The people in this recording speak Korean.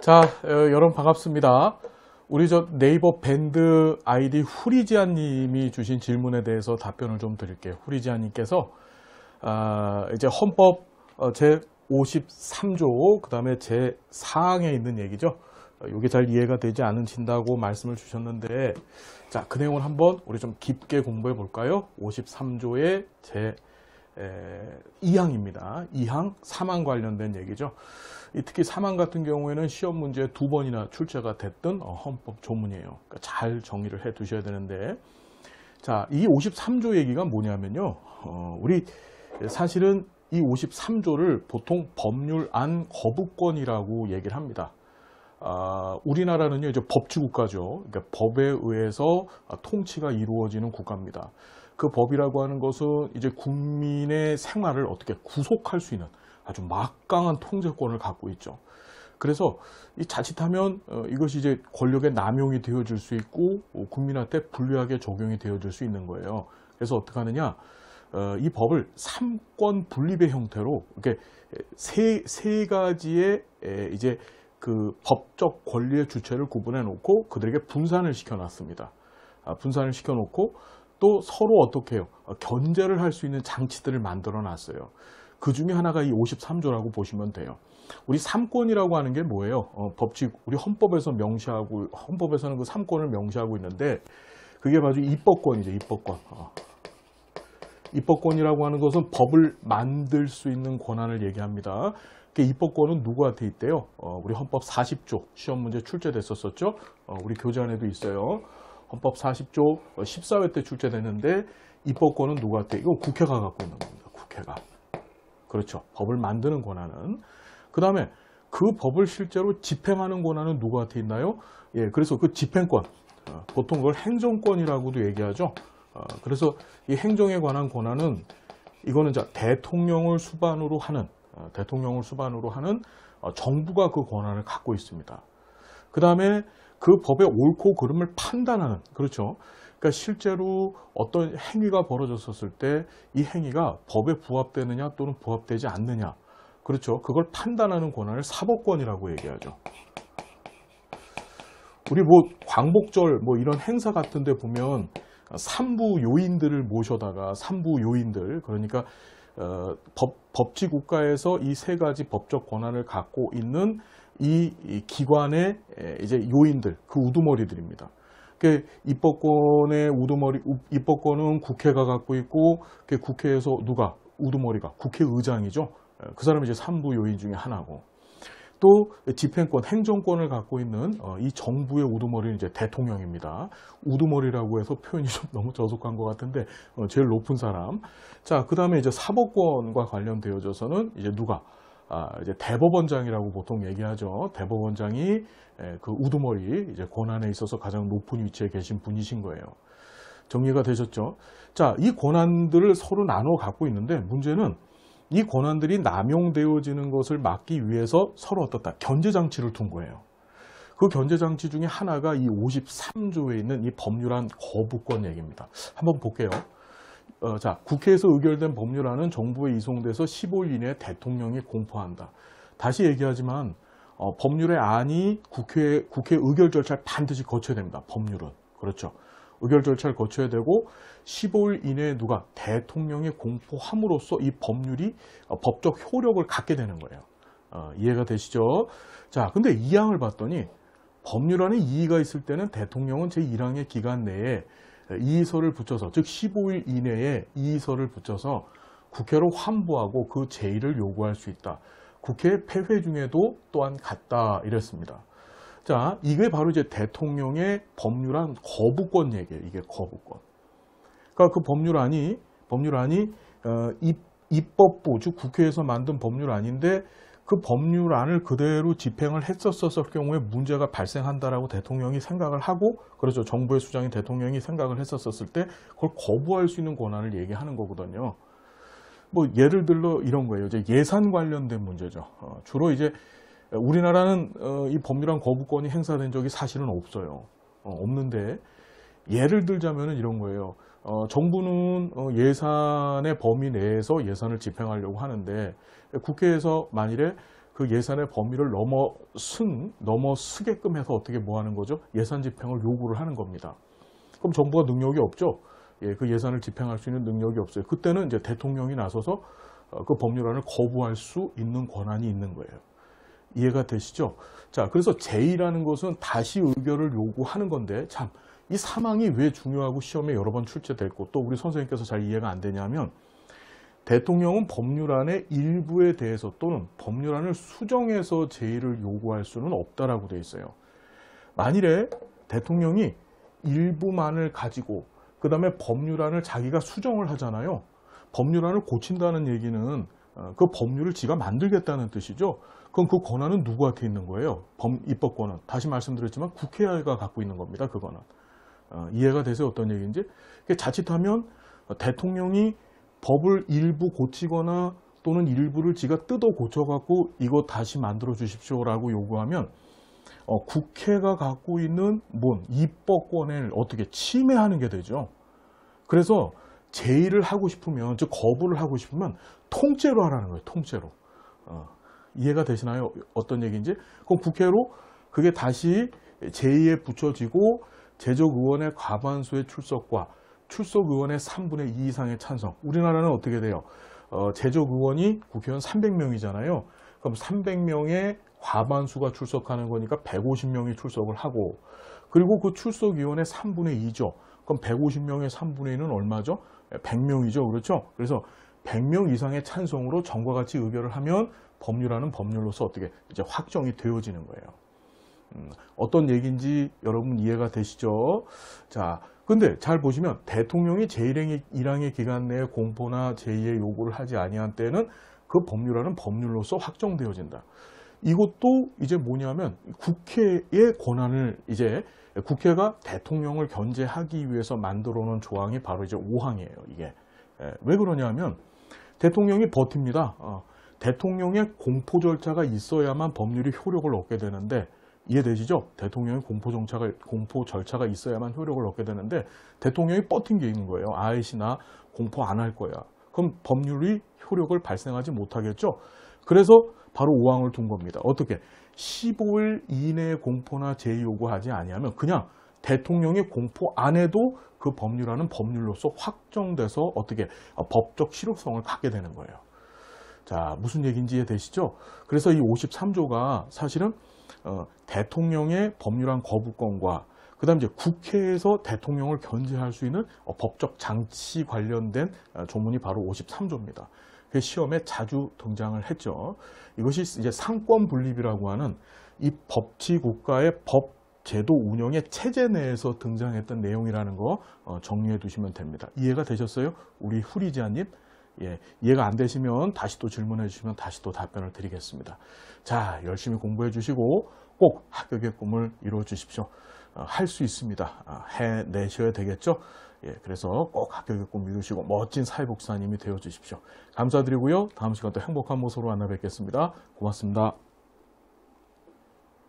자, 여러분 반갑습니다. 우리 네이버 밴드 아이디 후리지안 님이 주신 질문에 대해서 답변을 좀 드릴게요. 후리지안 님께서 이제 헌법 제 53조 그다음에 제 4항에 있는 얘기죠. 이게 잘 이해가 되지 않으신다고 말씀을 주셨는데, 자, 그 내용을 한번 우리 좀 깊게 공부해 볼까요? 53조의 제 2항입니다. 2항 3항 관련된 얘기죠. 특히 3항 같은 경우에는 시험 문제에 2번이나 출제가 됐던 헌법 조문이에요. 그러니까 잘 정리를 해 두셔야 되는데, 자, 이 53조 얘기가 뭐냐면요. 우리 사실은 이 53조를 보통 법률안 거부권이라고 얘기를 합니다. 우리나라는요, 이제 법치국가죠. 그러니까 법에 의해서 통치가 이루어지는 국가입니다. 그 법이라고 하는 것은 이제 국민의 생활을 어떻게 구속할 수 있는 아주 막강한 통제권을 갖고 있죠. 그래서 이 자칫하면 이것이 이제 권력의 남용이 되어질 수 있고 국민한테 불리하게 적용이 되어질 수 있는 거예요. 그래서 어떻게 하느냐? 이 법을 3권 분립의 형태로 이렇게 세 가지의 이제 그 법적 권리의 주체를 구분해 놓고 그들에게 분산을 시켜 놨습니다. 분산을 시켜 놓고 또 서로 어떻게 해요? 견제를 할 수 있는 장치들을 만들어 놨어요. 그 중에 하나가 이 53조라고 보시면 돼요. 우리 3권이라고 하는 게 뭐예요? 우리 헌법에서 명시하고, 헌법에서는 그 3권을 명시하고 있는데, 그게 바로 입법권이죠, 입법권. 입법권이라고 하는 것은 법을 만들 수 있는 권한을 얘기합니다. 그 입법권은 누구한테 있대요? 우리 헌법 40조, 시험 문제 출제됐었죠? 우리 교재안에도 있어요. 헌법 40조 14회 때 출제됐는데, 입법권은 누구한테? 이건 국회가 갖고 있는 겁니다, 국회가. 그렇죠. 법을 만드는 권한은. 그 다음에 그 법을 실제로 집행하는 권한은 누구한테 있나요? 예, 그래서 그 집행권, 보통 그걸 행정권이라고도 얘기하죠. 그래서 이 행정에 관한 권한은 이거는 대통령을 수반으로 하는 정부가 그 권한을 갖고 있습니다. 그 다음에 그 법의 옳고 그름을 판단하는, 그렇죠. 그러니까 실제로 어떤 행위가 벌어졌었을 때 이 행위가 법에 부합되느냐 또는 부합되지 않느냐, 그렇죠. 그걸 판단하는 권한을 사법권이라고 얘기하죠. 우리 광복절 이런 행사 같은 데 보면 삼부 요인들을 모셔다가, 삼부 요인들, 그러니까 법치 국가에서 이 세 가지 법적 권한을 갖고 있는 이 기관의 이제 요인들, 그 우두머리들입니다. 입법권의 입법권은 국회가 갖고 있고, 국회에서 누가? 우두머리가 국회의장이죠. 그 사람이 이제 3부 요인 중에 하나고, 또 집행권, 행정권을 갖고 있는 이 정부의 우두머리는 이제 대통령입니다. 우두머리라고 해서 표현이 좀 너무 저속한 것 같은데, 제일 높은 사람. 자, 그 다음에 이제 사법권과 관련되어져서는 이제 누가? 이제 대법원장이라고 보통 얘기하죠. 대법원장이 그 우두머리 이제 권한에 있어서 가장 높은 위치에 계신 분이신 거예요. 정리가 되셨죠? 자, 이 권한들을 서로 나눠 갖고 있는데, 문제는 이 권한들이 남용되어지는 것을 막기 위해서 서로 어떻다? 견제장치를 둔 거예요. 그 견제장치 중에 하나가 이 53조에 있는 이 법률안 거부권 얘기입니다. 한번 볼게요. 자, 국회에서 의결된 법률안은 정부에 이송돼서 15일 이내에 대통령이 공포한다. 다시 얘기하지만 법률의 안이 국회 의결 절차를 반드시 거쳐야 됩니다. 법률은. 그렇죠. 의결 절차를 거쳐야 되고 15일 이내에 누가? 대통령이 공포함으로써 이 법률이 법적 효력을 갖게 되는 거예요. 이해가 되시죠? 자, 근데 2항을 봤더니 법률안에 이의가 있을 때는 대통령은 제1항의 기간 내에 이의서를 붙여서, 즉 15일 이내에 이의서를 붙여서 국회로 환부하고 그 제의를 요구할 수 있다. 국회 폐회 중에도 또한 같다, 이랬습니다. 자, 이게 바로 이제 대통령의 법률안 거부권 얘기예요. 이게 거부권. 그러니까 그 법률안이 입법부, 즉 국회에서 만든 법률안인데, 그 법률안을 그대로 집행을 했었을 경우에 문제가 발생한다라고 대통령이 생각을 하고, 그렇죠. 정부의 수장인 대통령이 생각을 했었을 때 그걸 거부할 수 있는 권한을 얘기하는 거거든요. 예를 들어 이런 거예요. 이제 예산 관련된 문제죠. 주로 이제 우리나라는 이 법률안 거부권이 행사된 적이 사실은 없어요. 없는데, 예를 들자면 이런 거예요. 정부는 예산의 범위 내에서 예산을 집행하려고 하는데, 국회에서 만일에 그 예산의 범위를 넘어서게끔 해서 어떻게 뭐 하는 거죠? 예산 집행을 요구를 하는 겁니다. 그럼 정부가 능력이 없죠. 예, 그 예산을 집행할 수 있는 능력이 없어요. 그때는 이제 대통령이 나서서 그 법률안을 거부할 수 있는 권한이 있는 거예요. 이해가 되시죠? 자, 그래서 제2라는 것은 다시 의결을 요구하는 건데, 참, 이 사망이 왜 중요하고 시험에 여러 번 출제됐고, 또 우리 선생님께서 잘 이해가 안 되냐면, 대통령은 법률안의 일부에 대해서 또는 법률안을 수정해서 제2를 요구할 수는 없다라고 되어 있어요. 만일에 대통령이 일부만을 가지고 그 다음에 법률안을 자기가 수정을 하잖아요. 법률안을 고친다는 얘기는 그 법률을 지가 만들겠다는 뜻이죠. 그럼 그 권한은 누구한테 있는 거예요? 입법권은. 다시 말씀드렸지만 국회가 갖고 있는 겁니다. 그거는. 이해가 되세요? 어떤 얘기인지? 자칫하면 대통령이 법을 일부 고치거나 또는 일부를 지가 뜯어 고쳐갖고 이거 다시 만들어 주십시오라고 요구하면 국회가 갖고 있는 입법권을 어떻게 침해하는 게 되죠. 그래서 제의를 하고 싶으면, 즉 거부를 하고 싶으면 통째로 하라는 거예요. 통째로. 이해가 되시나요? 어떤 얘기인지? 그럼 국회로 그게 다시 제의에 붙여지고 제적의원의 과반수의 출석과 출석의원의 3분의 2 이상의 찬성. 우리나라는 어떻게 돼요? 제적의원이 국회의원 300명이잖아요. 그럼 300명의 과반수가 출석하는 거니까 150명이 출석을 하고, 그리고 그 출석위원의 3분의 2죠. 그럼 150명의 3분의 2는 얼마죠? 100명이죠. 그렇죠? 그래서 100명 이상의 찬성으로 전과 같이 의결을 하면 법률안은 법률로서 어떻게 이제 확정이 되어지는 거예요. 어떤 얘기인지 여러분 이해가 되시죠? 자, 근데 잘 보시면 대통령이 제1항의 기간 내에 공포나 제2의 요구를 하지 아니한 때는 그 법률안은 법률로서 확정되어진다. 이것도 이제 뭐냐면 국회의 권한을 이제 국회가 대통령을 견제하기 위해서 만들어 놓은 조항이 바로 이제 5항이에요. 이게. 왜 그러냐면 대통령이 버팁니다. 대통령의 공포 절차가 있어야만 법률이 효력을 얻게 되는데, 이해되시죠? 대통령의 공포 절차가 있어야만 효력을 얻게 되는데 대통령이 버틴 게 있는 거예요. 아이씨 나 공포 안 할 거야. 그럼 법률이 효력을 발생하지 못하겠죠. 그래서 바로 5항을 둔 겁니다. 어떻게? 15일 이내에 공포나 제의 요구하지 아니하면 그냥 대통령의 공포 안에도 그 법률안은 법률로서 확정돼서 어떻게 법적 실효성을 갖게 되는 거예요. 자, 무슨 얘기인지 이해되시죠? 그래서 이 53조가 사실은 대통령의 법률안 거부권과 그 다음에 이제 국회에서 대통령을 견제할 수 있는 법적 장치 관련된 조문이 바로 53조입니다. 시험에 자주 등장을 했죠. 이것이 이제 상권 분립이라고 하는 이 법치국가의 법 제도 운영의 체제 내에서 등장했던 내용이라는 거 정리해 두시면 됩니다. 이해가 되셨어요? 우리 후리지아님? 예, 이해가 안 되시면 다시 또 질문해 주시면 다시 또 답변을 드리겠습니다. 자, 열심히 공부해 주시고 꼭 합격의 꿈을 이루어 주십시오. 할 수 있습니다. 해내셔야 되겠죠? 예, 그래서 꼭 합격의 꿈 이루시고 멋진 사회복사님이 되어 주십시오. 감사드리고요. 다음 시간 또 행복한 모습으로 만나 뵙겠습니다. 고맙습니다.